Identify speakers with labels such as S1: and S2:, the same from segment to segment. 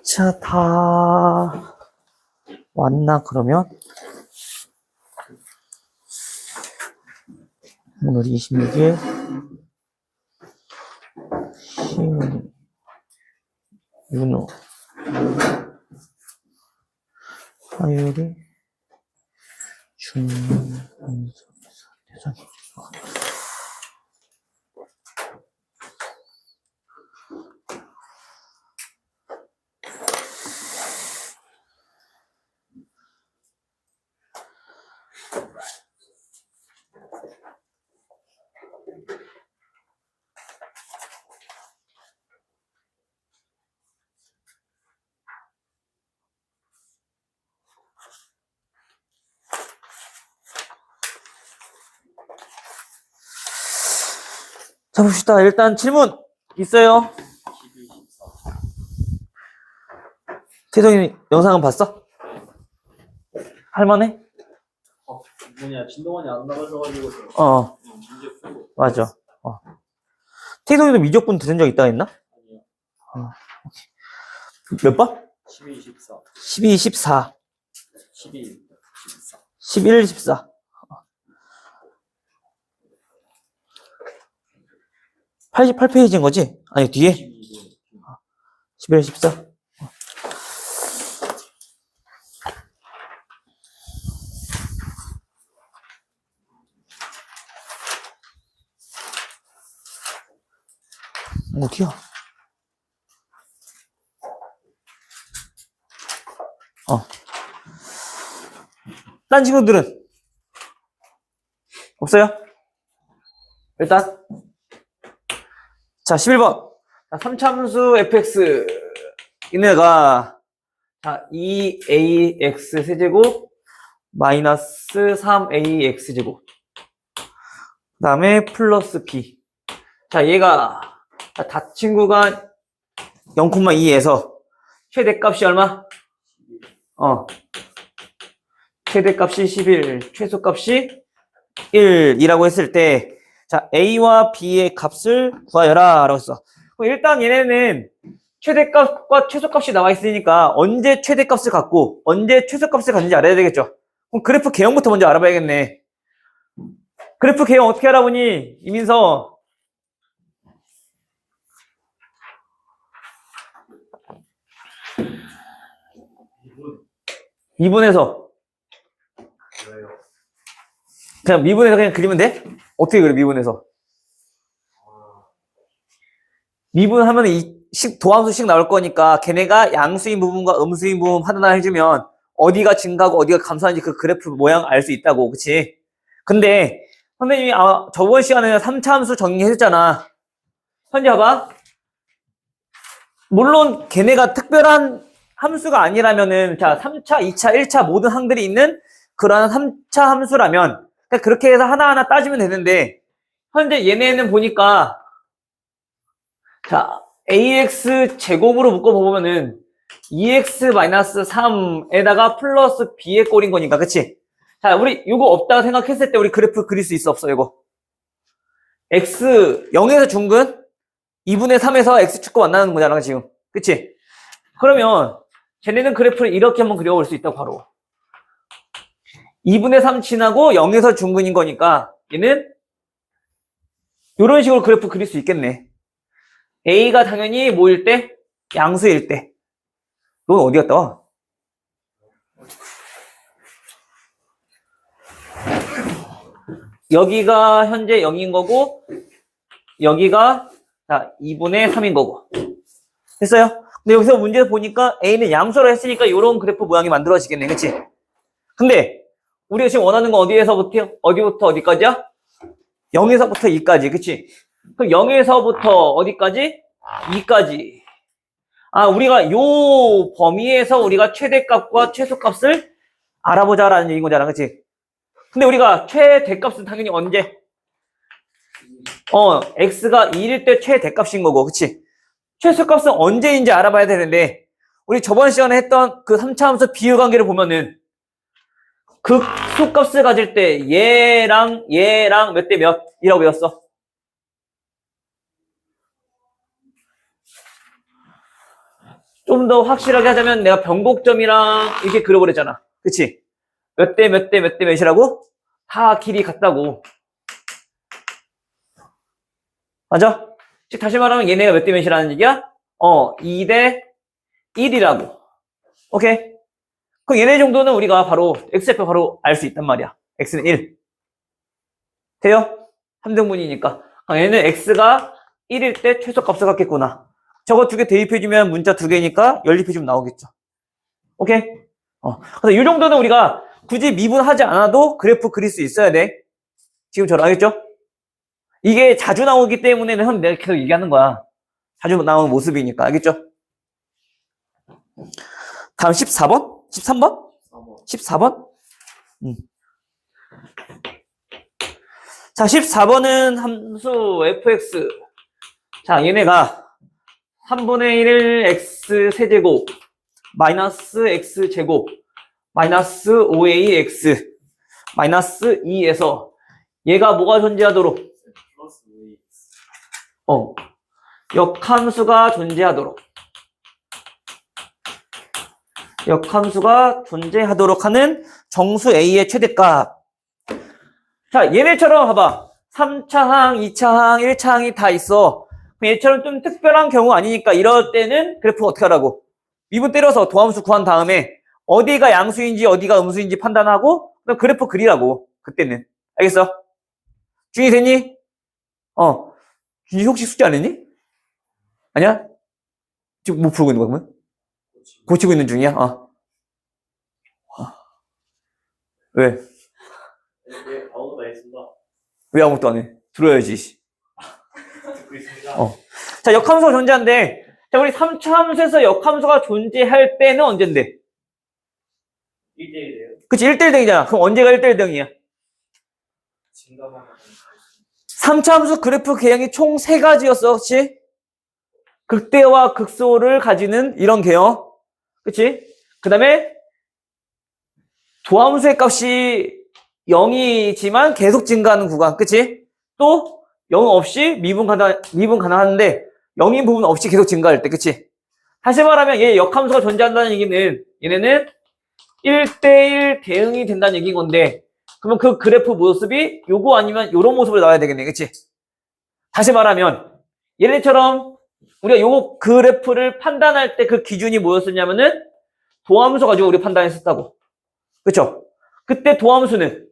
S1: 자, 다 왔나, 그러면? 오늘 26일, 시윤, 윤호, 화요일이, 대전이. 자, 봅시다. 일단 질문 있어요. 태성이 영상은 봤어? 할만해?
S2: 진동원이 안 나가셔가지고. 문제 풀고.
S1: 맞아. 태성이도 미적분 들은 적 있다 했나?
S2: 아니요.
S1: 몇 번?
S2: 12, 14.
S1: 12, 14.
S2: 12, 14.
S1: 11, 14. 88페이지인 거지? 아니, 뒤에? 11, 14. 어디야? 딴 친구들은? 없어요? 일단. 자, 11번. 자, 3차함수 fx. 이네가, 자, 2ax 세제곱, 마이너스 3ax 제곱. 그 다음에 플러스 b. 자, 얘가, 다 친구가 0,2에서 최대값이 얼마? 최대값이 11, 최소값이 1이라고 했을 때, 자, A와 B의 값을 구하여라 라고 했어. 그럼 일단 얘네는 최대값과 최소값이 나와 있으니까 언제 최대값을 갖고 언제 최소값을 갖는지 알아야 되겠죠. 그럼 그래프 개형부터 먼저 알아봐야겠네. 그래프 개형 어떻게 알아보니? 이민서. 미분해서. 그냥 미분해서 그냥 그리면 돼? 어떻게 그래, 미분해서? 미분하면 도함수씩 나올 거니까 걔네가 양수인 부분과 음수인 부분 하나 해주면 어디가 증가하고 어디가 감소하는지 그 그래프 모양 알 수 있다고, 그치? 근데 선생님이 저번 시간에 3차 함수 정리해줬잖아. 현재 봐봐. 물론 걔네가 특별한 함수가 아니라면은 자 3차, 2차, 1차 모든 항들이 있는 그러한 3차 함수라면 그렇게 해서 하나하나 따지면 되는데 현재 얘네는 보니까 자 ax 제곱으로 묶어보면은 2x-3에다가 플러스 b의 꼴인 거니까, 그치? 자, 우리 이거 없다고 생각했을 때 우리 그래프 그릴 수 있어, 없어, 이거? x 0에서 중근 2분의 3에서 x축과 만나는 거잖아, 지금. 그치? 그러면 쟤네는 그래프를 이렇게 한번 그려볼 수 있다고, 바로. 2분의 3 지나고 0에서 중근인 거니까 얘는 이런 식으로 그래프 그릴 수 있겠네. A가 당연히 뭐일 때? 양수일 때. 넌 어디 갔다 와? 여기가 현재 0인 거고 여기가 자 2분의 3인 거고. 됐어요? 근데 여기서 문제 보니까 A는 양수로 했으니까 이런 그래프 모양이 만들어지겠네, 그치? 근데 우리가 지금 원하는 건 어디부터 어디까지야? 0에서부터 2까지, 그치? 그럼 0에서부터 어디까지? 2까지. 우리가 요 범위에서 우리가 최대값과 최소값을 알아보자라는 얘기인 거잖아, 그치? 근데 우리가 최대값은 당연히 언제? x가 1일 때 최대값인 거고, 그치? 최소값은 언제인지 알아봐야 되는데, 우리 저번 시간에 했던 그 3차 함수 비율관계를 보면은, 극소값을 가질 때 얘랑 몇 대 몇이라고 배웠어? 좀 더 확실하게 하자면 내가 변곡점이랑 이렇게 그려버렸잖아. 그치? 몇 대 몇 대 몇 대 몇이라고? 다 길이 같다고. 맞아? 즉 다시 말하면 얘네가 몇 대 몇이라는 얘기야? 2 대 1이라고. 오케이? 그럼 얘네 정도는 우리가 바로 x좌표 바로 알 수 있단 말이야. x는 1. 돼요? 3등분이니까. 얘는 x가 1일 때 최소값을 갖겠구나. 저거 두 개 대입해주면 문자 두 개니까 연립해주면 나오겠죠. 오케이? 그래서 이 정도는 우리가 굳이 미분하지 않아도 그래프 그릴 수 있어야 돼. 지금처럼 알겠죠? 이게 자주 나오기 때문에 형 내가 계속 얘기하는 거야. 자주 나오는 모습이니까. 알겠죠? 다음 14번? 13번? 14번? 자, 14번은 함수 fx. 자, 얘네가 3분의 1 x 세제곱 마이너스 x제곱 마이너스 5ax 마이너스 2에서 얘가 뭐가 존재하도록?
S2: 플러스 5x.
S1: 역함수가 존재하도록. 역함수가 존재하도록 하는 정수 a의 최대값. 자, 얘네처럼 봐봐. 3차항, 2차항, 1차항이 다 있어. 얘처럼 좀 특별한 경우 아니니까 이럴 때는 그래프 어떻게 하라고? 미분 때려서 도함수 구한 다음에 어디가 양수인지 어디가 음수인지 판단하고 그럼 그래프 그리라고. 그때는. 알겠어? 중이 됐니? 준이 혹시 숙제 안 했니? 아니야? 지금 뭐 풀고 있는 거야, 그러면? 고치고 있는 중이야? 왜?
S2: 네, 아무것도 안 했습니다.
S1: 왜 아무것도 안 해? 들어야지.
S2: 듣고 있습니다.
S1: 자, 역함수가 존재한데, 자, 우리 3차 함수에서 역함수가 존재할 때는 언젠데?
S2: 1대1이에요.
S1: 그치, 1대1 등이잖아. 그럼 언제가 1대1 등이야?
S2: 증가만
S1: 3차 함수 그래프 개형이 총 3가지였어. 그치? 극대와 극소를 가지는 이런 개형. 그치? 그 다음에 도함수의 값이 0이지만 계속 증가하는 구간. 그치? 또 0 없이 미분 가능한데 0인 부분 없이 계속 증가할 때. 그치? 다시 말하면 얘 역함수가 존재한다는 얘기는 얘네는 1대1 대응이 된다는 얘기인 건데 그러면 그 그래프 모습이 요거 아니면 요런 모습으로 나와야 되겠네. 그치? 다시 말하면 얘네처럼 우리가 요 그래프를 판단할 때 그 기준이 뭐였었냐면은 도함수 가지고 우리 판단했었다고. 그쵸? 그때 도함수는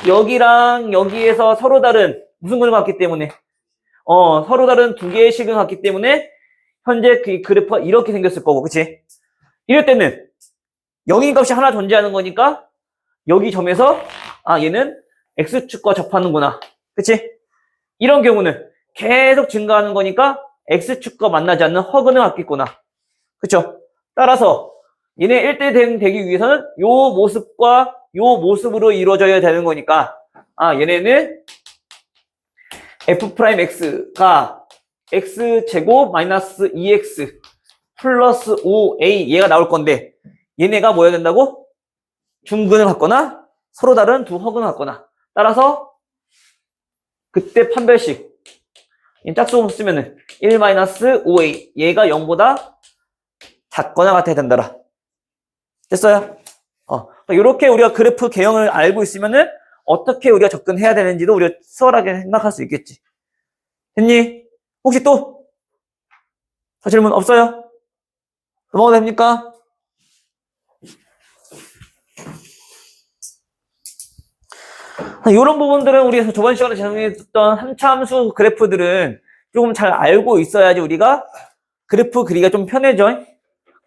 S1: 여기랑 여기에서 서로 다른 무슨 근을 갖기 때문에 서로 다른 두 개의 식을 갖기 때문에 현재 그 그래프가 이렇게 생겼을 거고. 그치? 이럴 때는 0인 값이 하나 존재하는 거니까 여기 점에서 얘는 x축과 접하는구나. 그치? 이런 경우는 계속 증가하는 거니까 x축과 만나지 않는 허근을 갖겠구나. 그쵸? 따라서 얘네 1대 대응 되기 위해서는 요 모습과 요 모습으로 이루어져야 되는 거니까 얘네는 f'x가 x제곱 마이너스 2x 플러스 5a 얘가 나올 건데 얘네가 뭐여야 된다고? 중근을 갖거나 서로 다른 두 허근을 갖거나 따라서 그때 판별식 짝수공 쓰면은 1-5a 얘가 0보다 작거나 같아야 된다라. 됐어요? 이렇게 우리가 그래프 개형을 알고 있으면은 어떻게 우리가 접근해야 되는지도 우리가 수월하게 생각할 수 있겠지. 됐니? 혹시 또 질문 없어요? 넘어가도 됩니까? 이런 부분들은 우리 저번 시간에 제공했던 함수 그래프들은 조금 잘 알고 있어야지 우리가 그래프 그리기가 좀 편해져.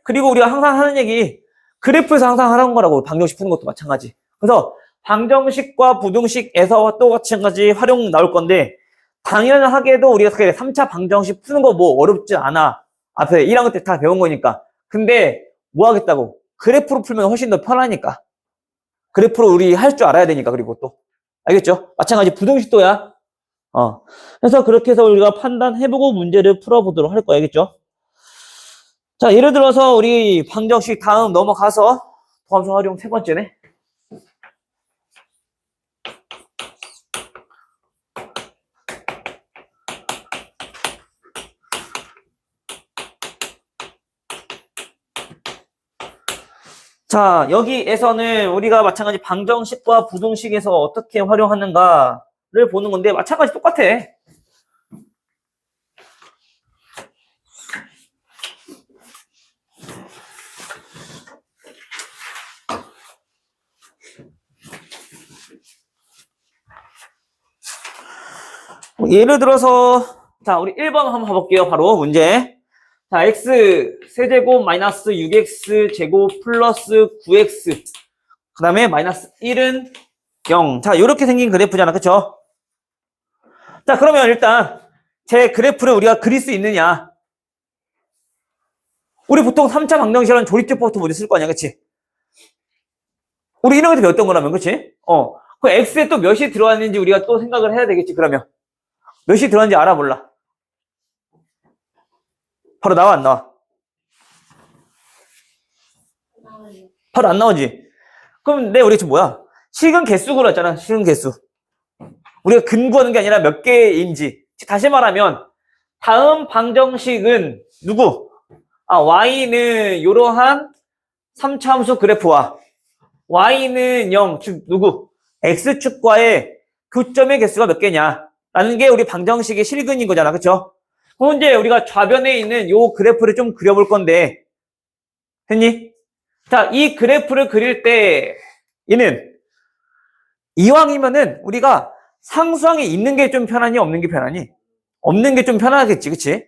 S1: 그리고 우리가 항상 하는 얘기 그래프에서 항상 하라는 거라고. 방정식 푸는 것도 마찬가지. 그래서 방정식과 부등식에서 또 마찬가지 활용 나올 건데 당연하게도 우리가 3차 방정식 푸는 거 뭐 어렵지 않아. 앞에 1학년 때 다 배운 거니까. 근데 뭐 하겠다고? 그래프로 풀면 훨씬 더 편하니까. 그래프로 우리 할 줄 알아야 되니까. 그리고 또 알겠죠? 마찬가지 부등식도야. 그래서 그렇게 해서 우리가 판단해보고 문제를 풀어보도록 할 거야. 알겠죠? 자, 예를 들어서 우리 방정식 다음 넘어가서 도함수 활용 세 번째네. 자, 여기에서는 우리가 마찬가지 방정식과 부등식에서 어떻게 활용하는가를 보는 건데 마찬가지 똑같아. 예를 들어서 자, 우리 1번 한번 봐볼게요. 바로 문제. 자, x 세제곱 마이너스 6x 제곱 플러스 9x 그 다음에 마이너스 1은 0. 자, 이렇게 생긴 그래프잖아. 그쵸? 자, 그러면 일단 제 그래프를 우리가 그릴 수 있느냐? 우리 보통 3차 방정식은 조립제법부터 먼저 쓸 거 아니야. 그치? 우리 이런 거 배웠던 거라면. 그치? 그 x에 또 몇이 들어왔는지 우리가 또 생각을 해야 되겠지. 그러면 몇이 들어왔는지 알아 몰라? 바로 나와 안 나와? 바로 안 나오지? 그럼 우리가 지금 뭐야? 식은 개수로 했잖아. 식은 개수. 우리가 근구하는 게 아니라 몇 개인지. 다시 말하면 다음 방정식은 누구? y는 이러한 3차 함수 그래프와 y는 0, 즉 누구? x축과의 교점의 개수가 몇 개냐? 라는 게 우리 방정식의 실근인 거잖아. 그쵸? 그럼 이제 우리가 좌변에 있는 요 그래프를 좀 그려볼 건데 됐니? 자, 이 그래프를 그릴 때 얘는 이왕이면은 우리가 상수항에 있는 게 좀 편하니 없는 게 편하니? 없는 게 좀 편하겠지. 그치?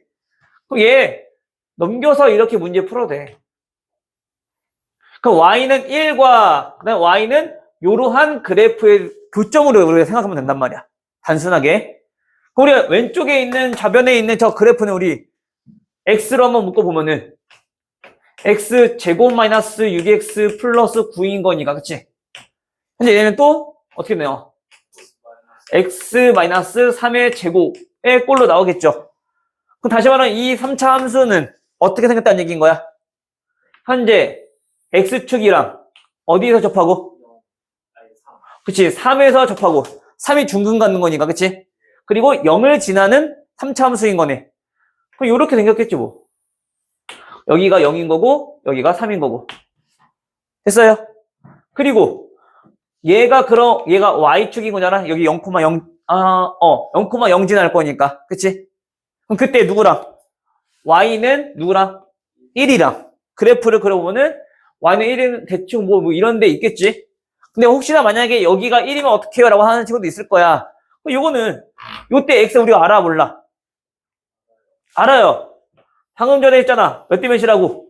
S1: 그럼 얘 넘겨서 이렇게 문제 풀어도 돼. 그럼 y는 1과 그다음 y는 요러한 그래프의 교점으로 우리가 생각하면 된단 말이야. 단순하게. 그럼 우리가 왼쪽에 있는 좌변에 있는 저 그래프는 우리 x로 한번 묶어보면은 x 제곱 마이너스 6x 플러스 9인 거니까. 그치? 근데 얘는 또 어떻게 나와? x 마이너스 3의 제곱의 꼴로 나오겠죠. 그럼 다시 말하면 이 3차 함수는 어떻게 생겼다는 얘기인 거야? 현재 x축이랑 어디에서 접하고? 그치, 3에서 접하고 3이 중근 갖는 거니까. 그치? 그리고 0을 지나는 3차 함수인 거네. 그럼 이렇게 생겼겠지 뭐. 여기가 0인 거고 여기가 3인 거고. 됐어요? 그리고 얘가 y축인 거잖아. 여기 0,0 0,0 지날 거니까. 그치? 그럼 그때 누구랑? y는 누구랑? 1이랑 그래프를 그려보면은 y는 1은 대충 뭐 이런 데 있겠지? 근데 혹시나 만약에 여기가 1이면 어떻게 해요? 라고 하는 친구도 있을 거야. 요거는 요때 x 우리가 알아 몰라? 알아요. 방금 전에 했잖아. 몇 대 몇이라고?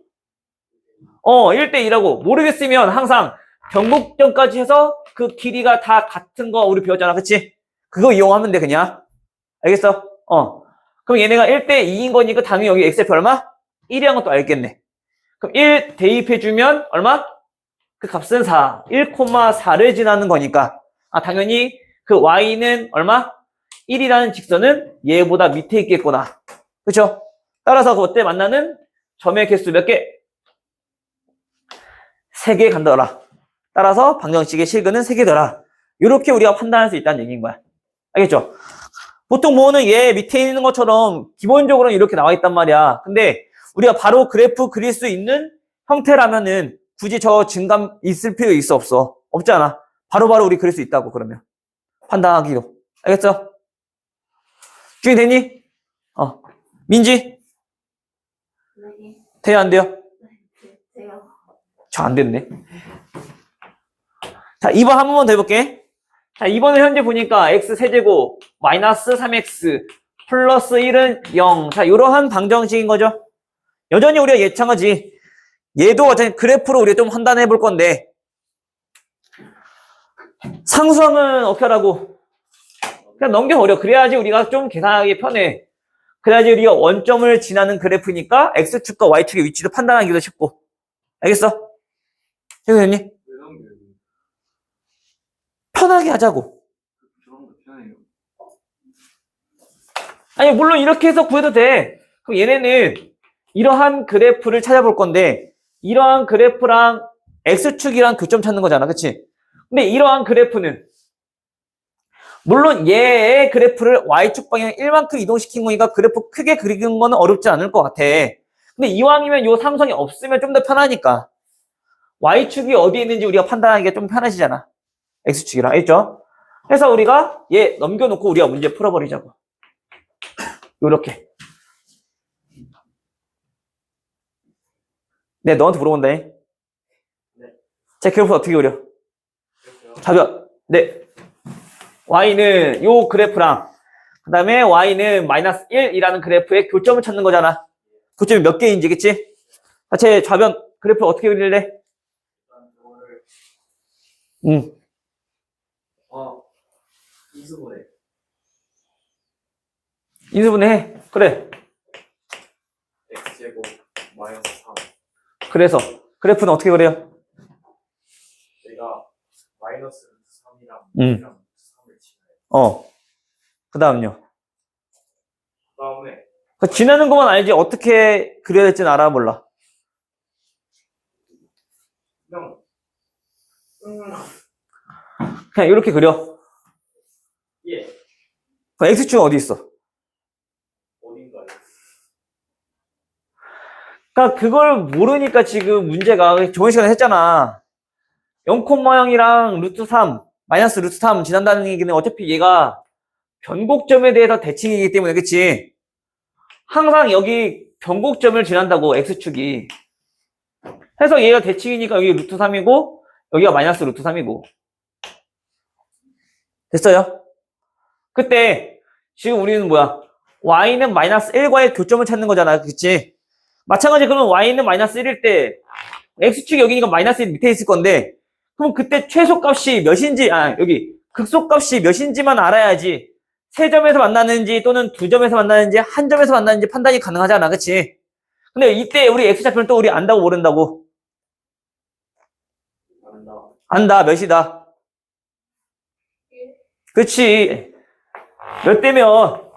S1: 1대 2라고. 모르겠으면 항상 변곡점까지 해서 그 길이가 다 같은 거 우리 배웠잖아. 그치? 그거 이용하면 돼 그냥. 알겠어? 그럼 얘네가 1대 2인 거니까 당연히 여기 x표 얼마? 1이란 것도 알겠네. 그럼 1 대입해주면 얼마? 그 값은 4. 1,4를 지나는 거니까. 당연히 그 y는 얼마? 1이라는 직선은 얘보다 밑에 있겠구나. 그쵸? 따라서 그때 만나는 점의 개수 몇 개? 3개 간다더라. 따라서 방정식의 실근은 3개더라. 이렇게 우리가 판단할 수 있다는 얘기인 거야. 알겠죠? 보통 뭐는 얘 밑에 있는 것처럼 기본적으로는 이렇게 나와 있단 말이야. 근데 우리가 바로 그래프 그릴 수 있는 형태라면은 굳이 저 증감 있을 필요 있어 없어? 없잖아. 바로바로 우리 그릴 수 있다고 그러면. 판단하기로. 알겠죠? 준비됐니? 민지?
S3: 네.
S1: 돼요 안 돼요?
S3: 돼요.
S1: 저 안 됐네. 자, 2번 한 번만 더 해볼게. 자, 2번은 현재 보니까 x 세제곱 마이너스 3x 플러스 1은 0. 자, 이러한 방정식인 거죠. 여전히 우리가 예상하지. 얘도 어차피 그래프로 우리가 좀 판단해 볼 건데 상수항은 어떻게 하라고? 그냥 넘겨버려. 그래야지 우리가 좀 계산하기 편해. 그래야지 우리가 원점을 지나는 그래프니까 x축과 y축의 위치도 판단하기도 쉽고. 알겠어? 선생님?
S2: 왜 넘겨요?
S1: 편하게 하자고.
S2: 그런 거 편해요.
S1: 아니 물론 이렇게 해서 구해도 돼. 그럼 얘네는 이러한 그래프를 찾아볼 건데 이러한 그래프랑 x축이랑 교점 찾는 거잖아. 그치? 근데 이러한 그래프는 물론 얘의 그래프를 y축 방향 1만큼 이동시킨 거니까 그래프 크게 그리는 거는 어렵지 않을 것 같아. 근데 이왕이면 요 삼성이 없으면 좀 더 편하니까 y축이 어디에 있는지 우리가 판단하기가 좀 편하시잖아. x축이랑. 알겠죠? 그래서 우리가 얘 넘겨놓고 우리가 문제 풀어버리자고. 요렇게. 네, 너한테 물어본다.
S2: 네.
S1: 자, 그래프 어떻게 그려?
S2: 그렇고요.
S1: 답이야. 네. y는 요 그래프랑 그 다음에 y는 마이너스 1이라는 그래프의 교점을 찾는 거잖아. 교점이 몇 개인지, 그치? 자, 제 좌변 그래프 어떻게 그릴래?
S2: 일단 이거를
S1: 응.
S2: 인수분해.
S1: 인수분해 해. 그래.
S2: x제곱 마이너스 3.
S1: 그래서 그래프는 어떻게 그래요?
S2: 내가 마이너스 루트 3이랑
S1: 음.
S2: 1이랑 루트 3을 지나요.
S1: 그 다음요.
S2: 그 다음에
S1: 그 지나는 것만 알지 어떻게 그려야 될지는 알아 몰라.
S2: 그냥
S1: 그냥 이렇게 그려.
S2: 예.
S1: 그 x축은 어디 있어?
S2: 어딘가요?
S1: 그러니까 그걸 모르니까 지금 문제가 저번 시간에 했잖아. 0,0이랑 루트 3, 마이너스 루트 3 지난다는 얘기는 어차피 얘가 변곡점에 대해서 대칭이기 때문에, 그치? 항상 여기 변곡점을 지난다고, x축이. 해서 얘가 대칭이니까 여기 루트 3이고, 여기가 마이너스 루트 3이고. 됐어요? 그때, 지금 우리는 뭐야? y는 마이너스 1과의 교점을 찾는 거잖아, 그치? 마찬가지 그러면 y는 마이너스 1일 때, x축이 여기니까 마이너스 1 밑에 있을 건데, 그럼 그때 최소값이 몇인지, 여기 극소값이 몇인지만 알아야지 세 점에서 만나는지 또는 두 점에서 만나는지 한 점에서 만나는지 판단이 가능하잖아, 그치? 근데 이때 우리 x좌표는 또 우리 안다고 모른다고?
S2: 안다.
S1: 안다. 몇이다? 그치? 몇 대면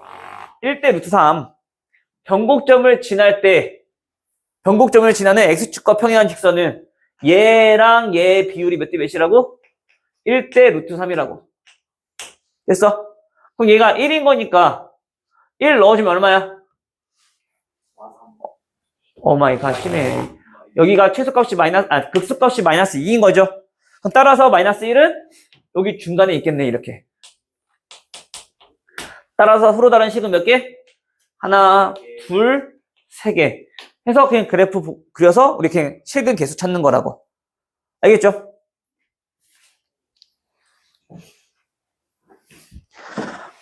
S1: 1대 루트 3. 변곡점을 지날 때 변곡점을 지나는 x축과 평행한 직선은 얘랑 얘의 비율이 몇 대 몇이라고? 1대 루트 3이라고. 됐어? 그럼 얘가 1인 거니까 1 넣어주면 얼마야? 마이 갓, 심해. 여기가 최소값이 극소값이 마이너스 2인 거죠? 그럼 따라서 마이너스 1은 여기 중간에 있겠네, 이렇게. 따라서 서로 다른 식은 몇 개? 하나, 둘, 세 개. 해서 그냥 그래프 그려서 우리 그냥 실근 개수 찾는 거라고. 알겠죠?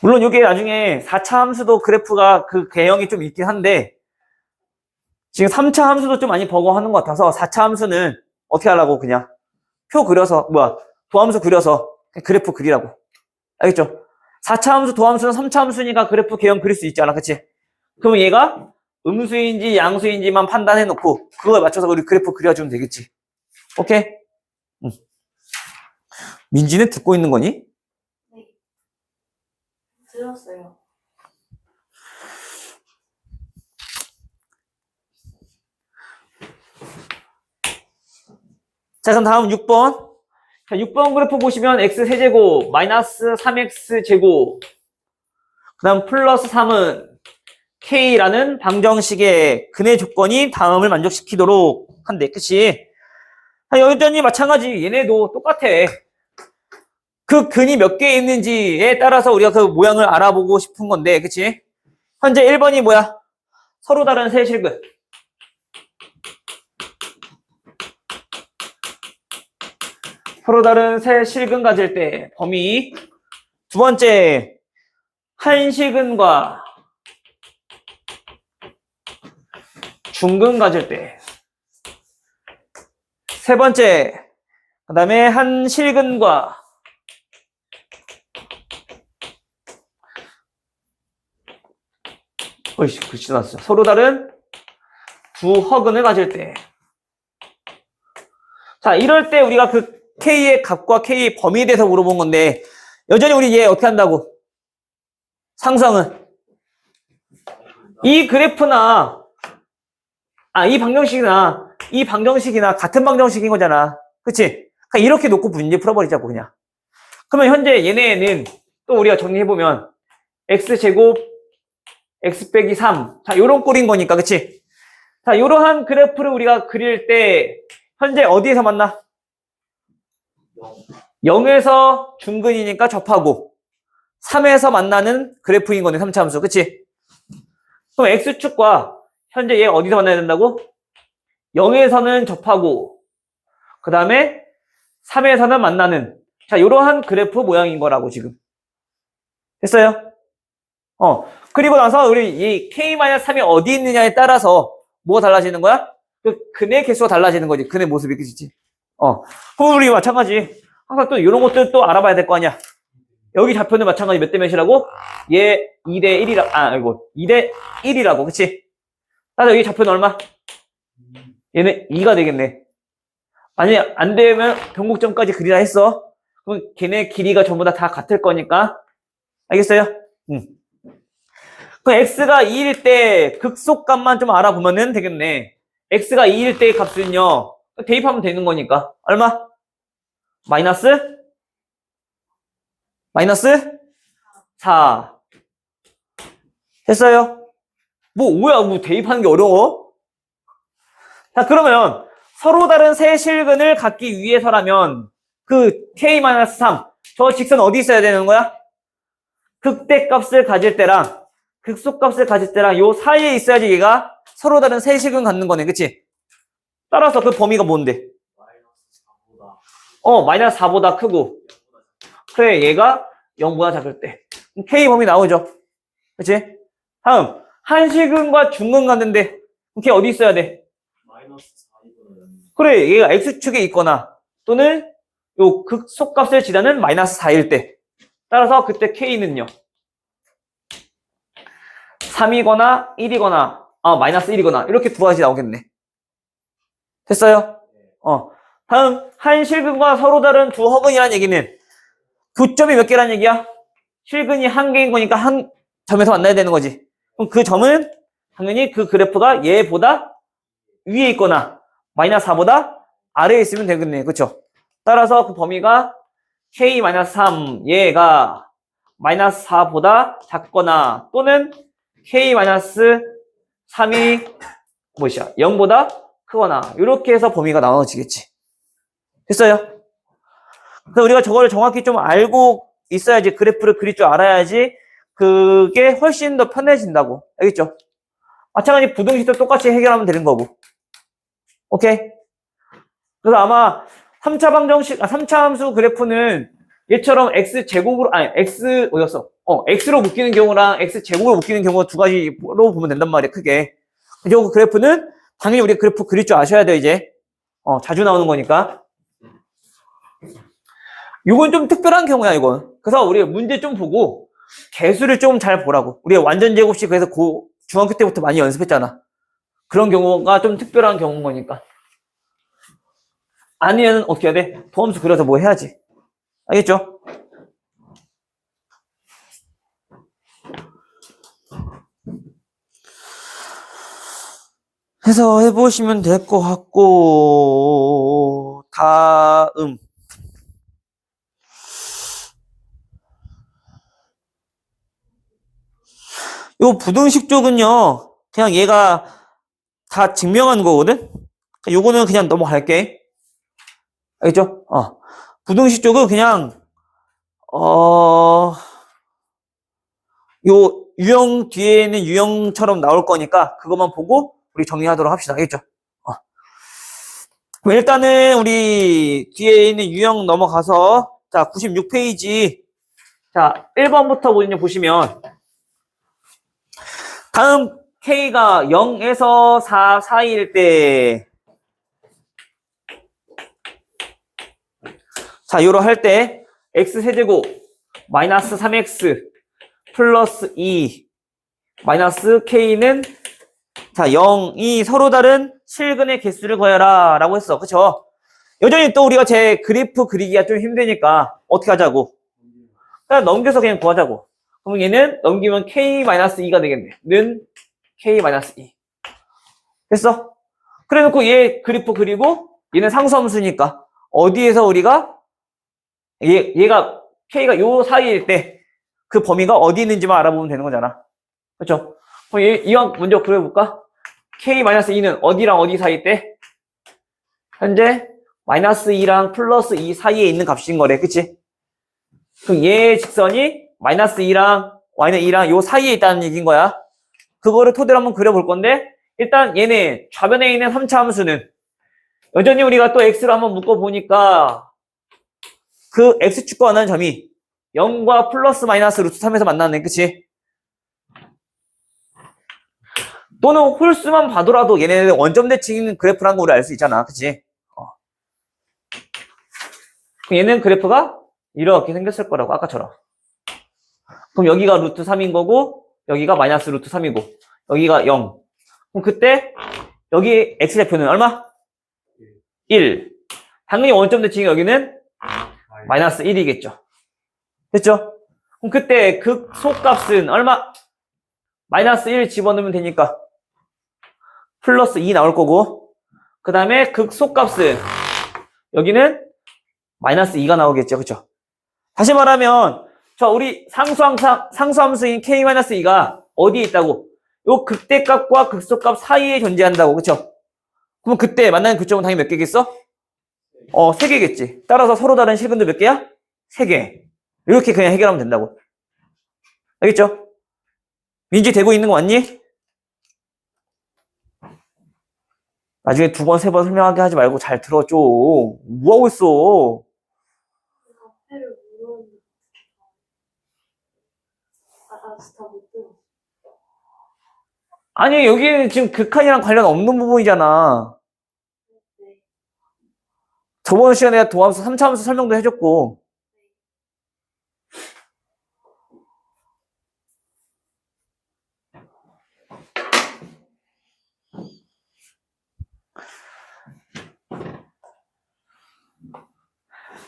S1: 물론 이게 나중에 4차 함수도 그래프가 그 개형이 좀 있긴 한데 지금 3차 함수도 좀 많이 버거워하는 것 같아서 4차 함수는 어떻게 하려고 그냥 표 그려서 도함수 그려서 그냥 그래프 그리라고. 알겠죠? 4차 함수 도함수는 3차 함수니까 그래프 개형 그릴 수 있잖아, 그치? 그러면 얘가 음수인지 양수인지만 판단해 놓고 그거에 맞춰서 우리 그래프 그려주면 되겠지. 오케이? 응. 민지는 듣고 있는 거니?
S3: 네. 들었어요.
S1: 자, 그럼 다음 6번. 자, 6번 그래프 보시면 x세제곱 마이너스 3x제곱 그 다음 플러스 3은 k라는 방정식의 근의 조건이 다음을 만족시키도록 한대. 그치? 여전히 마찬가지. 얘네도 똑같아. 그 근이 몇 개 있는지에 따라서 우리가 그 모양을 알아보고 싶은 건데, 그치? 현재 1번이 뭐야? 서로 다른 세 실근. 서로 다른 세 실근 가질 때 범위. 두 번째, 한 실근과 중근 가질 때. 세 번째, 그 다음에 한 실근과 글씨 나왔어. 서로 다른 두 허근을 가질 때. 자, 이럴 때 우리가 그 K의 값과 K의 범위에 대해서 물어본 건데, 여전히 우리 얘 어떻게 한다고? 상성은? 이 그래프나, 이 방정식이나 같은 방정식인 거잖아. 그치? 그냥 이렇게 놓고 문제 풀어버리자고, 그냥. 그러면 현재 얘네는 또 우리가 정리해보면, x제곱, x 빼기 3. 자, 요런 꼴인 거니까, 그치? 자, 요러한 그래프를 우리가 그릴 때, 현재 어디에서 만나? 0에서 중근이니까 접하고 3에서 만나는 그래프인 거네. 3차 함수. 그치? 그럼 x축과 현재 얘 어디서 만나야 된다고? 0에서는 접하고 그 다음에 3에서는 만나는 자 이러한 그래프 모양인 거라고 지금. 됐어요? 그리고 나서 우리 이 k-3이 어디 있느냐에 따라서 뭐가 달라지는 거야? 그 근의 개수가 달라지는 거지. 근의 모습이. 그치? 그럼 우리 마찬가지. 항상 또 이런 것들 또 알아봐야 될 거 아니야. 여기 좌표는 마찬가지 몇 대 몇이라고? 얘 2대 1이라, 이거 2대 1이라고. 그치? 따라서 여기 좌표는 얼마? 얘는 2가 되겠네. 아니, 안 되면 변곡점까지 그리라 했어. 그럼 걔네 길이가 전부 다 같을 거니까. 알겠어요? 그럼 x가 2일 때 극속값만 좀 알아보면 되겠네. x가 2일 때의 값은요. 대입하면 되는 거니까. 얼마? 마이너스 4. 됐어요? 뭐 5야. 뭐 대입하는 게 어려워? 자, 그러면 서로 다른 세 실근을 갖기 위해서라면 그 k-3 저 직선 어디 있어야 되는 거야? 극대값을 가질 때랑 극소값을 가질 때랑 요 사이에 있어야지 얘가 서로 다른 세 실근 갖는 거네. 그치? 따라서 그 범위가 뭔데? 마이너스 4보다 크고 그래 얘가 0보다 작을 때 k 범위 나오죠. 그치? 다음 한실근과 중근 갔는데 걔 어디 있어야 돼? 그래 얘가 x축에 있거나 또는 요 극소값을 지나는 마이너스 4일 때 따라서 그때 k는요 3이거나 1이거나 마이너스 1이거나 이렇게 두 가지 나오겠네. 됐어요? 다음 한실근과 서로 다른 두 허근이라는 얘기는 두 점이 몇 개라는 얘기야? 실근이 한 개인 거니까 한 점에서 만나야 되는 거지. 그럼 그 점은 당연히 그 그래프가 얘보다 위에 있거나 마이너스 4보다 아래에 있으면 되겠네. 그쵸? 따라서 그 범위가 k-3 얘가 마이너스 4보다 작거나 또는 k-3이 뭐야? 0보다 크거나 이렇게 해서 범위가 나눠지겠지. 됐어요? 그래서 우리가 저거를 정확히 좀 알고 있어야지 그래프를 그릴 줄 알아야지 그게 훨씬 더 편해진다고. 알겠죠? 마찬가지 부등식도 똑같이 해결하면 되는 거고. 오케이? 그래서 아마 3차 방정식, 3차 함수 그래프는 얘처럼 x제곱으로, x, 어디였어? x로 묶이는 경우랑 x제곱으로 묶이는 경우가 두 가지로 보면 된단 말이야, 크게. 그 그래프는 당연히 우리 그래프 그릴 줄 아셔야 돼, 이제. 자주 나오는 거니까. 이건 좀 특별한 경우야, 이건. 그래서 우리 문제 좀 보고 개수를 좀 잘 보라고. 우리 완전 제곱식 그래서 중학교 때부터 많이 연습했잖아. 그런 경우가 좀 특별한 경우인 거니까. 아니면 어떻게 해야 돼? 도함수 그려서 뭐 해야지. 알겠죠? 해서 해보시면 될 것 같고, 다음. 요 부등식 쪽은요, 그냥 얘가 다 증명한 거거든? 요거는 그냥 넘어갈게. 알겠죠? 부등식 쪽은 그냥, 요 유형 뒤에는 유형처럼 나올 거니까 그것만 보고 우리 정리하도록 합시다. 알겠죠? 그럼 일단은 우리 뒤에 있는 유형 넘어가서 자 96페이지 자 1번부터 보시면 다음 K가 0에서 4 사이일 때 자 요로 할 때 x세제곱 마이너스 3x 플러스 2 마이너스 k는 자 0이 서로 다른 실근의 개수를 구해라 라고 했어. 그쵸? 여전히 또 우리가 제 그래프 그리기가 좀 힘드니까 어떻게 하자고? 그냥 넘겨서 그냥 구하자고. 그럼 얘는 넘기면 k-2가 되겠네. 는 k-2 됐어? 그래 놓고 얘 그래프 그리고 얘는 상수함수니까 어디에서 우리가 얘가 k가 요 사이일 때 그 범위가 어디 있는지만 알아보면 되는 거잖아. 그렇죠? 그럼 이왕 먼저 그려볼까? k-2는 어디랑 어디 사이일 때? 현재 마이너스 2랑 플러스 2 사이에 있는 값인 거래. 그치? 그럼 얘의 직선이 마이너스 2랑 y는 2랑 요 사이에 있다는 얘기인 거야. 그거를 토대로 한번 그려볼 건데 일단 얘네 좌변에 있는 3차 함수는 여전히 우리가 또 x로 한번 묶어보니까 그 x축과 원하는 점이 0과 플러스 마이너스 루트 3에서 만나네. 그치? 또는 홀수만 봐더라도 얘네들 원점 대칭인 그래프라는 거 우리 알 수 있잖아. 그치? 얘는 그래프가 이렇게 생겼을 거라고 아까처럼. 그럼 여기가 루트 3인 거고 여기가 마이너스 루트 3이고 여기가 0. 그럼 그때 여기 x좌표는 얼마? 1. 당연히 원점 대칭이 여기는 마이너스 1이겠죠. 됐죠? 그럼 그때 극소값은 얼마? 마이너스 1 집어넣으면 되니까 플러스 2 나올 거고 그 다음에 극소값은 여기는 마이너스 2가 나오겠죠. 그쵸? 다시 말하면 우리 상수함수인 k-2가 어디에 있다고? 요 극대값과 극소값 사이에 존재한다고. 그쵸? 그럼 그때 만나는 교점은 당연히 몇 개겠어? 3개겠지. 따라서 서로 다른 실근도 몇 개야? 3개. 이렇게 그냥 해결하면 된다고. 알겠죠? 민지 되고 있는 거 맞니? 나중에 2번, 3번 설명하게 하지 말고 잘 들어줘. 뭐하고 있어?
S3: 카페를 물었는데. 진짜 못 들어.
S1: 아니, 여기는 지금 극한이랑 관련 없는 부분이잖아.
S3: 네.
S1: 저번 시간에 내가 도함수, 3차 함수 설명도 해줬고.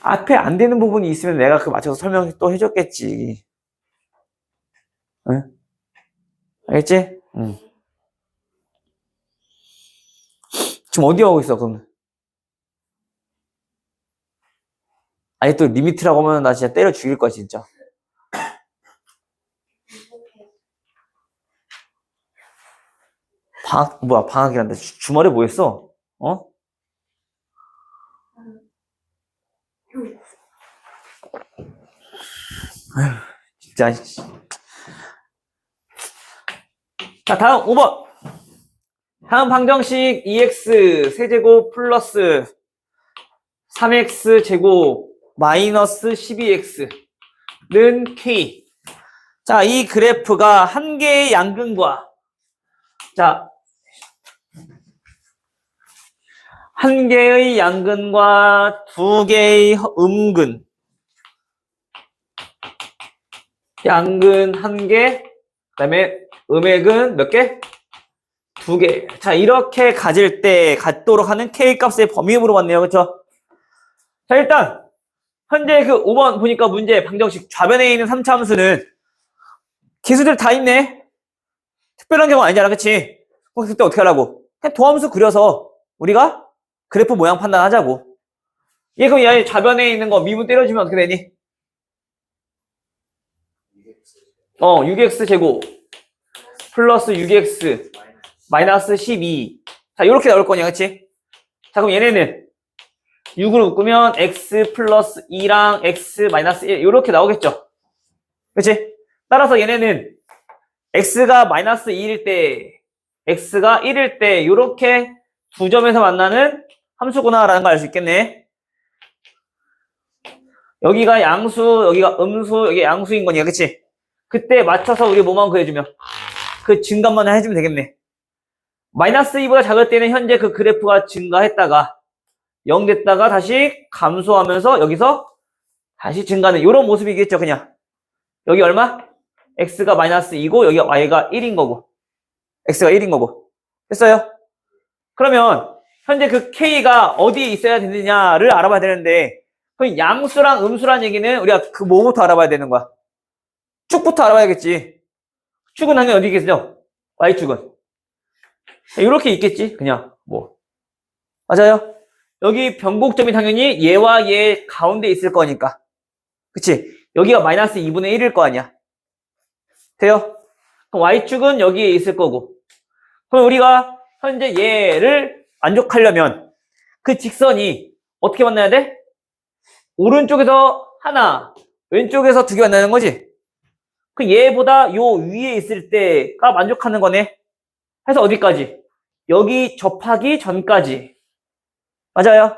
S1: 앞에 안 되는 부분이 있으면 내가 그 맞춰서 설명 또 해줬겠지. 응? 알겠지? 응. 지금 어디 하고 있어, 그럼? 아니, 또 리미트라고 하면 나 진짜 때려 죽일 거야, 진짜. 방학이란다. 주말에 뭐 했어? 아휴, 진짜. 자, 다음 5번. 다음 방정식 2x 세제곱 플러스 3x 제곱 마이너스 12x는 k. 자, 이 그래프가 한 개의 양근과 한 개의 양근과 두 개의 음근. 양근 한 개, 그다음에 음액은 몇 개? 2개. 자, 이렇게 가질 때 갖도록 하는 k 값의 범위 물어봤네요. 그쵸? 자, 일단 현재 그 5번 보니까 문제 방정식 좌변에 있는 3차 함수는 기수들 다 있네. 특별한 경우 아니잖아. 그치? 그럼 그때 어떻게 하라고? 그냥 도함수 그려서 우리가 그래프 모양 판단하자고. 얘 그럼 얘 좌변에 있는 거 미분 때려주면 어떻게 되니? 6x 제곱 플러스 6x 마이너스 12. 자, 이렇게 나올 거냐, 그치? 자, 그럼 얘네는 6으로 묶으면 x 플러스 2랑 x 마이너스 1 이렇게 나오겠죠? 그치? 따라서 얘네는 x가 마이너스 2일 때, x가 1일 때 이렇게 두 점에서 만나는 함수구나라는 걸 알 수 있겠네. 여기가 양수, 여기가 음수, 여기 양수인 거니까, 그치? 그때 맞춰서 우리 뭐만 그려주면 그 증감만 해주면 되겠네. 마이너스 2보다 작을 때는 현재 그 그래프가 증가했다가 0 됐다가 다시 감소하면서 여기서 다시 증가하는 이런 모습이겠죠. 그냥 여기 얼마? x가 마이너스 2고 여기 y가 1인 거고 x가 1인 거고. 됐어요? 그러면 현재 그 k가 어디에 있어야 되느냐를 알아봐야 되는데 그럼 양수랑 음수란 얘기는 우리가 그 뭐부터 알아봐야 되는 거야? 축부터 알아봐야겠지. 축은 당연히 어디 있겠죠? y축은 이렇게 있겠지. 그냥 뭐 맞아요? 여기 변곡점이 당연히 얘와 얘 가운데 있을 거니까. 그치? 여기가 마이너스 2분의 1일 거 아니야. 돼요? 그럼 y축은 여기에 있을 거고. 그럼 우리가 현재 얘를 만족하려면 그 직선이 어떻게 만나야 돼? 오른쪽에서 하나, 왼쪽에서 두 개 만나는 거지? 그 얘보다 요 위에 있을 때가 만족하는 거네. 해서 어디까지? 여기 접하기 전까지. 맞아요.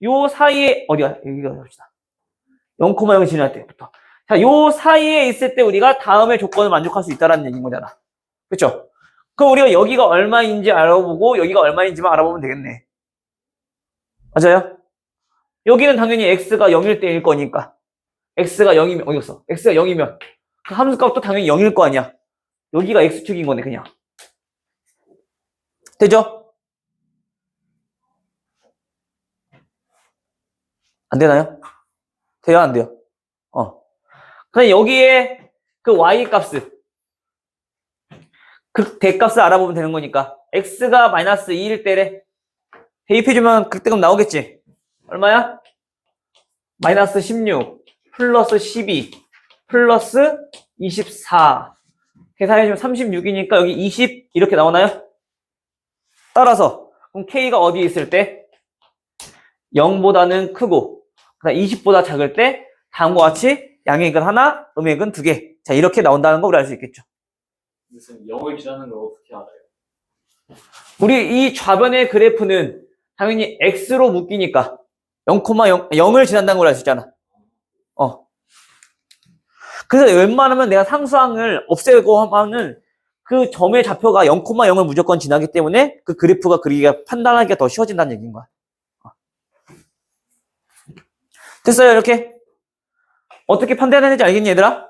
S1: 요 사이에, 어디야? 여기가 봅시다. 0,0 지날 때부터. 자, 요 사이에 있을 때 우리가 다음의 조건을 만족할 수 있다는 얘기인 거잖아. 그쵸? 그럼 우리가 여기가 얼마인지 알아보고 여기가 얼마인지만 알아보면 되겠네. 맞아요? 여기는 당연히 x가 0일 때일 거니까. x가 0이면, 어디 갔어? x가 0이면 그 함수값도 당연히 0일 거 아니야. 여기가 x축인 거네, 그냥. 되죠? 안 되나요? 돼요, 안 돼요? 그냥 여기에 그 y 값을, 그 대값을 알아보면 되는 거니까. x가 마이너스 2일 때래. 대입해주면 극대값 나오겠지? 얼마야? 마이너스 16, 플러스 12, 플러스 24. 계산해주면 36이니까 여기 20 이렇게 나오나요? 따라서 그럼 k가 어디에 있을 때? 0보다는 크고 그다음 20보다 작을 때 다음과 같이 양액은 하나, 음액은 두 개. 자, 이렇게 나온다는 거 우리 알 수 있겠죠.
S2: 무슨 영을 지나는 걸 어떻게 알아요?
S1: 우리 이 좌변의 그래프는 당연히 x로 묶이니까 0,0을 지난다는 걸 알 수 있잖아. 그래서 웬만하면 내가 상수항을 없애고 하면은 그 점의 좌표가 0,0을 무조건 지나기 때문에 그 그래프가 그리기가 판단하기가 더 쉬워진다는 얘기인 거야. 됐어요, 이렇게? 어떻게 판단해야 되는지 알겠니, 얘들아?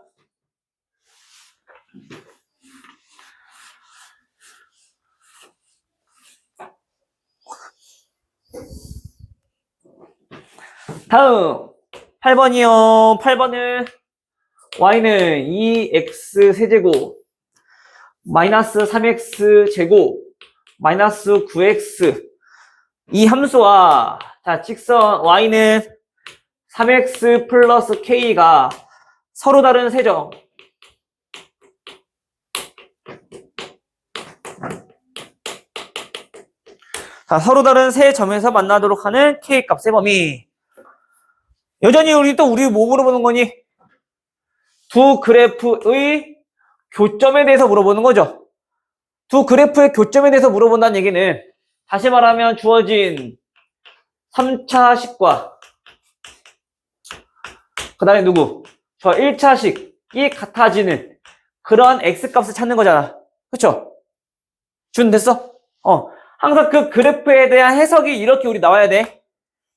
S1: 다음 8번이요. 8번은 y는 2x 세제곱 마이너스 3x 제곱 마이너스 9x 이 함수와 자 직선 y는 3x 플러스 k가 서로 다른 세점 자 서로 다른 세 점에서 만나도록 하는 k 값의 범위. 여전히 우리 뭐 물어보는 거니? 두 그래프의 교점에 대해서 물어보는 거죠. 두 그래프의 교점에 대해서 물어본다는 얘기는 다시 말하면 주어진 3차식과 그 다음에 누구? 저 1차식이 같아지는 그런 x값을 찾는 거잖아. 그쵸? 됐어? 항상 그 그래프에 대한 해석이 이렇게 우리 나와야 돼.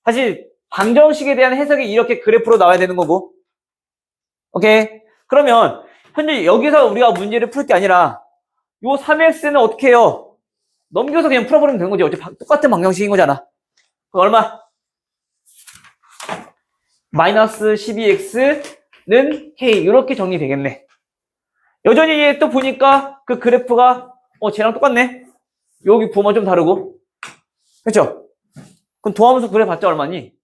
S1: 사실 방정식에 대한 해석이 이렇게 그래프로 나와야 되는 거고. 오케이? 그러면 현재 여기서 우리가 문제를 풀 게 아니라 요 3x는 어떻게 해요? 넘겨서 그냥 풀어버리면 되는 거지. 어차피 똑같은 방정식인 거잖아. 그럼 얼마? 마이너스 12x는 k 이렇게 정리되겠네. 여전히 또 보니까 그 그래프가 쟤랑 똑같네. 여기 부호만 좀 다르고. 그렇죠? 그럼 도함수 그래 봤자 얼마니?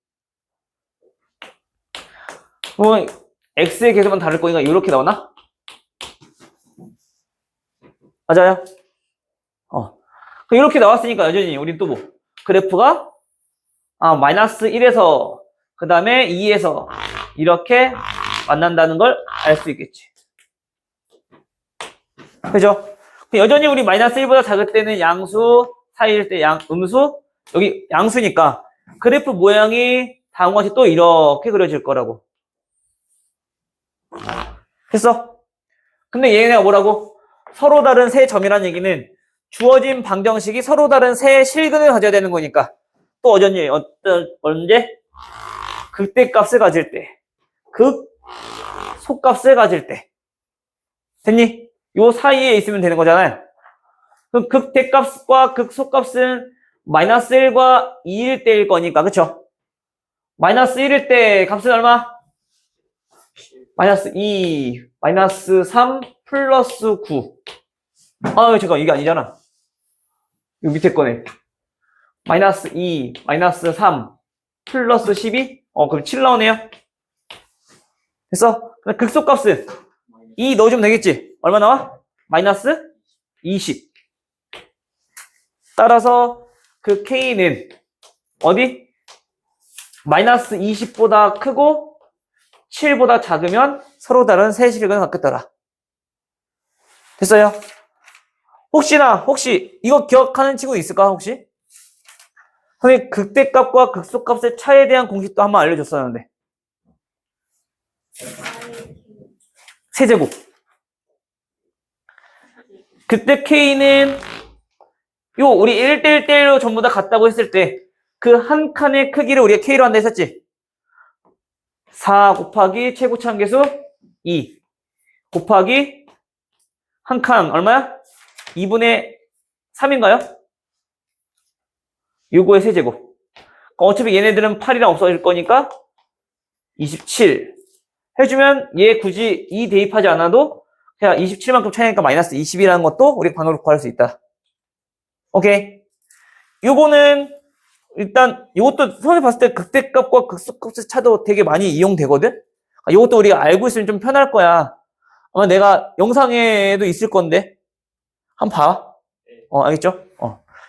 S1: x의 계수만 다를 거니까 이렇게 나오나? 맞아요? 이렇게 나왔으니까 여전히 우린 또 뭐? 그래프가 마이너스 1에서 그 다음에 2에서 이렇게 만난다는 걸 알 수 있겠지. 그죠? 여전히 우리 마이너스 1보다 작을 때는 양수, 사이일 때 음수, 여기 양수니까 그래프 모양이 다음과 같이 또 이렇게 그려질 거라고. 됐어? 근데 얘네가 뭐라고? 서로 다른 세 점이라는 얘기는 주어진 방정식이 서로 다른 세 실근을 가져야 되는 거니까 또 언제? 극대값을 가질 때, 극소값을 가질 때. 됐니? 요 사이에 있으면 되는 거잖아요. 그럼 극대값과 극소값은 마이너스 1과 2일 때일 거니까, 그쵸? 마이너스 1일 때 값은 얼마? 마이너스 2, 마이너스 3, 플러스 9. 잠깐, 이게 아니잖아. 요 밑에 거네. 마이너스 2, 마이너스 3, 플러스 12? 그럼 7 나오네요. 됐어? 극소값은 2 넣어주면 되겠지? 얼마 나와? 마이너스 20. 따라서 그 K는 어디? 마이너스 20보다 크고 7보다 작으면 서로 다른 세실근을 갖겠더라. 됐어요? 혹시 이거 기억하는 친구 있을까 혹시? 선생님 극대값과 극소값의 차이에 대한 공식도 한번 알려줬었는데 세제곱. 그때 K는 요 우리 1대1대1로 전부 다 같다고 했을 때 그 한 칸의 크기를 우리가 K로 한다 했었지? 4 곱하기 최고치 한계수 2 곱하기 한 칸 얼마야? 2분의 3인가요? 요거의 세제곱. 어차피 얘네들은 8이랑 없어질 거니까 27 해주면 얘 굳이 2 대입하지 않아도 그냥 27만큼 차이니까 마이너스 20이라는 것도 우리 방으로 구할 수 있다. 오케이. 요거는 일단 요것도 선생님 봤을 때 극대값과 극소값의 차도 되게 많이 이용되거든. 요것도 우리가 알고 있으면 좀 편할 거야. 아마 내가 영상에도 있을 건데 한번 봐. 알겠죠?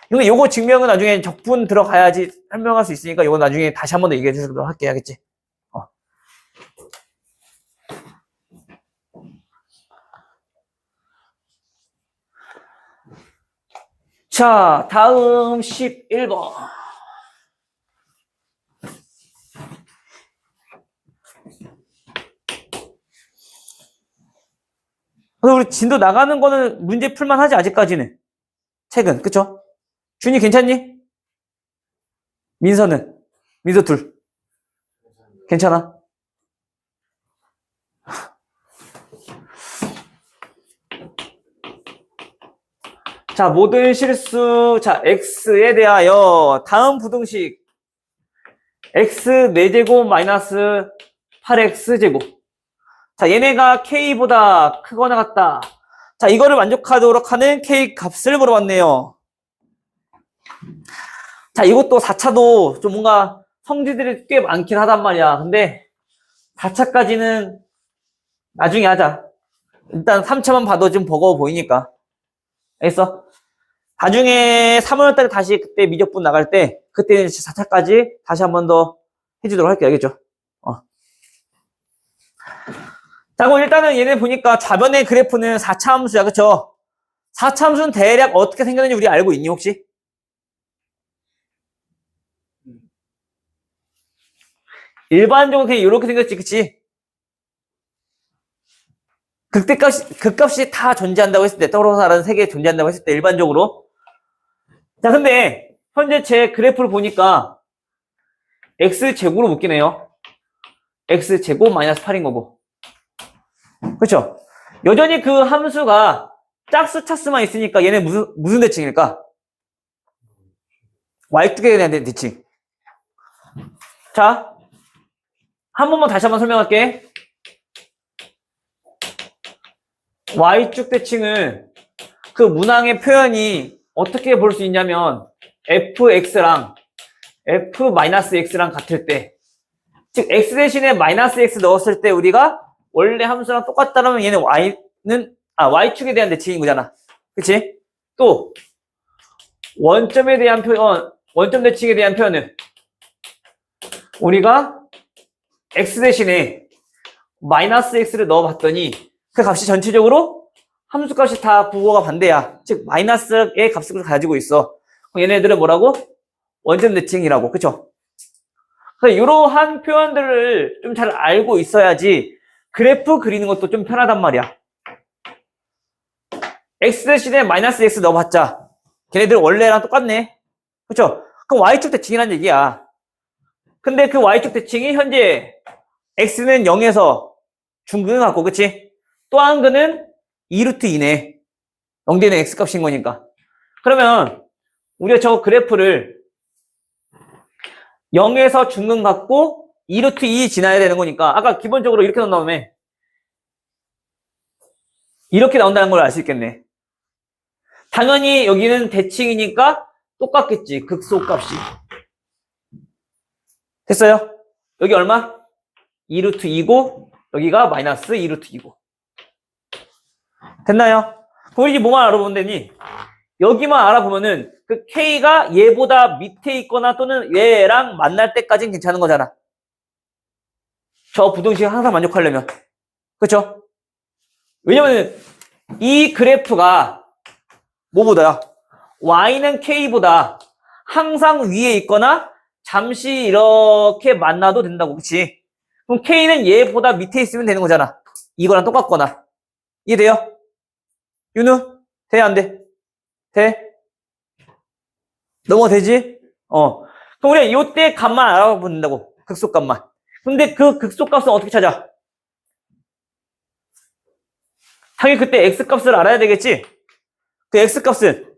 S1: 근데 요거 증명은 나중에 적분 들어가야지 설명할 수 있으니까 요거 나중에 다시 한 번 더 얘기해 주도록 할게. 알겠지? 자, 다음 11번. 우리 진도 나가는 거는 문제 풀만 하지, 아직까지는. 책은, 그쵸? 준이 괜찮니? 민서는? 민서 둘. 괜찮아? 자, 모든 실수, 자, x에 대하여 다음 부등식 x 4제곱 마이너스 8x제곱. 자, 얘네가 k보다 크거나 같다. 자, 이거를 만족하도록 하는 k 값을 물어봤네요. 자, 이것도 4차도 좀 뭔가 성질들이 꽤 많긴 하단 말이야. 근데 4차까지는 나중에 하자. 일단 3차만 봐도 좀 버거워 보이니까. 알겠어? 나중에 3월달에 다시 그때 미적분 나갈 때 그때 4차까지 다시 한 번 더 해주도록 할게요. 알겠죠? 자, 그럼 일단은 얘네 보니까 좌변의 그래프는 4차 함수야. 그쵸? 4차 함수는 대략 어떻게 생겼는지 우리 알고 있니 혹시? 일반적으로 그냥 이렇게 생겼지. 그치? 극값이 다 존재한다고 했을 때, 떨어져서 다른 세계에 존재한다고 했을 때 일반적으로. 자, 근데 현재 제 그래프를 보니까 x제곱으로 묶이네요. x제곱 마이너스 8인 거고. 그렇죠? 여전히 그 함수가 짝수 차수만 있으니까 얘네 무슨 대칭일까? y축에 대한 대칭. 자, 한 번만 다시 한번 설명할게. y축 대칭은 그 문항의 표현이 어떻게 볼 수 있냐면 fx랑 f-x랑 같을 때, 즉 x 대신에 마이너스 x 넣었을 때 우리가 원래 함수랑 똑같다면 얘는 y축에 대한 대칭인 거잖아. 그치? 또 원점에 대한 표현, 원점 대칭에 대한 표현은 우리가 x 대신에 마이너스 x를 넣어봤더니 그 값이 전체적으로 함수 값이 다 부호가 반대야. 즉 마이너스의 값을 가지고 있어. 그럼 얘네들은 뭐라고? 원점 대칭이라고. 그쵸? 그래서 이러한 표현들을 좀 잘 알고 있어야지 그래프 그리는 것도 좀 편하단 말이야. x 대신에 마이너스 x 넣어봤자 걔네들 원래랑 똑같네. 그쵸? 그럼 y축 대칭이란 얘기야. 근데 그 y축 대칭이 현재 x는 0에서 중근을 갖고, 그치? 또 한 근은 2루트 2네. 0대는 x값인 거니까. 그러면 우리가 저 그래프를 0에서 중근 갖고 2루트 2 지나야 되는 거니까 아까 기본적으로 이렇게 나오면 이렇게 나온다는 걸 알 수 있겠네. 당연히 여기는 대칭이니까 똑같겠지. 극소값이. 됐어요? 여기 얼마? 2루트 2고 여기가 마이너스 2루트 2고. 됐나요? 그럼 이제 뭐만 알아보면 되니? 여기만 알아보면은 그 K가 얘보다 밑에 있거나 또는 얘랑 만날 때까지는 괜찮은 거잖아. 저 부등식 항상 만족하려면. 그렇죠? 왜냐면 이 그래프가 뭐보다야? Y는 K보다 항상 위에 있거나 잠시 이렇게 만나도 된다고. 그치? 그럼 K는 얘보다 밑에 있으면 되는 거잖아. 이거랑 똑같거나. 이해돼요? 윤우? 돼? 안 돼? 돼? 넘어가 되지? 그럼 우리가 이때 값만 알아본다고. 극소값만. 근데 그 극소값은 어떻게 찾아? 당연히 그때 X값을 알아야 되겠지? 그 X값은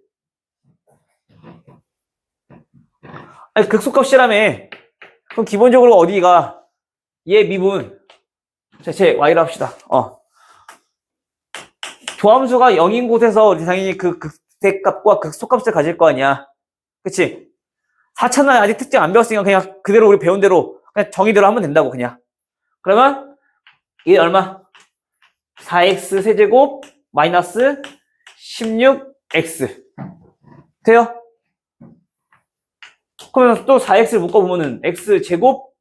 S1: 아니, 극소값이라며. 그럼 기본적으로 어디가 얘 미분 제 Y로 합시다. 조함수가 0인 곳에서 당연히 그 극대값과 극소값을 가질 거 아니야. 그치? 4차는 아직 특징 안 배웠으니까 그냥 그대로 우리 배운 대로 그냥 정의대로 하면 된다고 그냥. 그러면 이게 얼마? 4x 세제곱 마이너스 16x 돼요? 그러면 또 4x를 묶어보면은 x제곱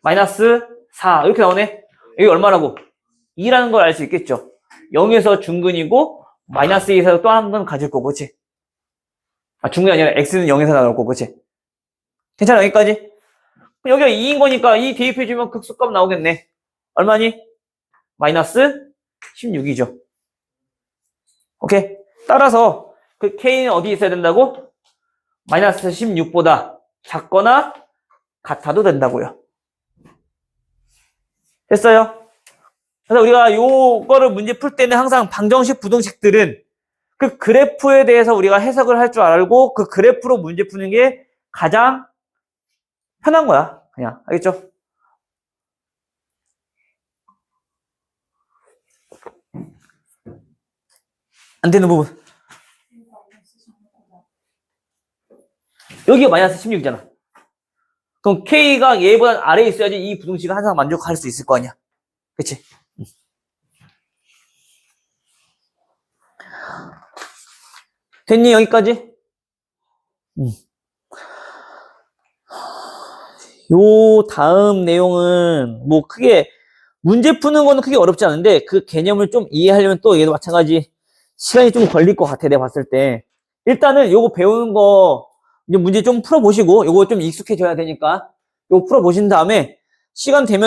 S1: 마이너스 4 이렇게 나오네. 이게 얼마라고? 2라는 걸 알 수 있겠죠. 0에서 중근이고 마이너스 2에서 또 한 번 가질 거고, 그치? 중근이 아니라 x는 0에서 나올 거고, 그치? 괜찮아, 여기까지? 여기가 2인 거니까 2 대입해주면 극소값 나오겠네. 얼마니? 마이너스 16이죠. 오케이? 따라서 그 k는 어디 있어야 된다고? 마이너스 16보다 작거나 같아도 된다고요. 됐어요? 그래서 우리가 요거를 문제 풀 때는 항상 방정식, 부등식들은 그 그래프에 대해서 우리가 해석을 할 줄 알고 그 그래프로 문제 푸는 게 가장 편한 거야. 그냥. 알겠죠? 안 되는 부분. 여기가 마이너스 16이잖아. 그럼 K가 얘보다 아래에 있어야지 이 부등식을 항상 만족할 수 있을 거 아니야. 그치? 됐니? 여기까지? 요 다음 내용은 뭐 크게 문제 푸는 거는 크게 어렵지 않은데 그 개념을 좀 이해하려면 또 얘도 마찬가지 시간이 좀 걸릴 것 같아. 내가 봤을 때 일단은 요거 배우는 거 이제 문제 좀 풀어보시고 요거 좀 익숙해져야 되니까 요거 풀어보신 다음에 시간 되면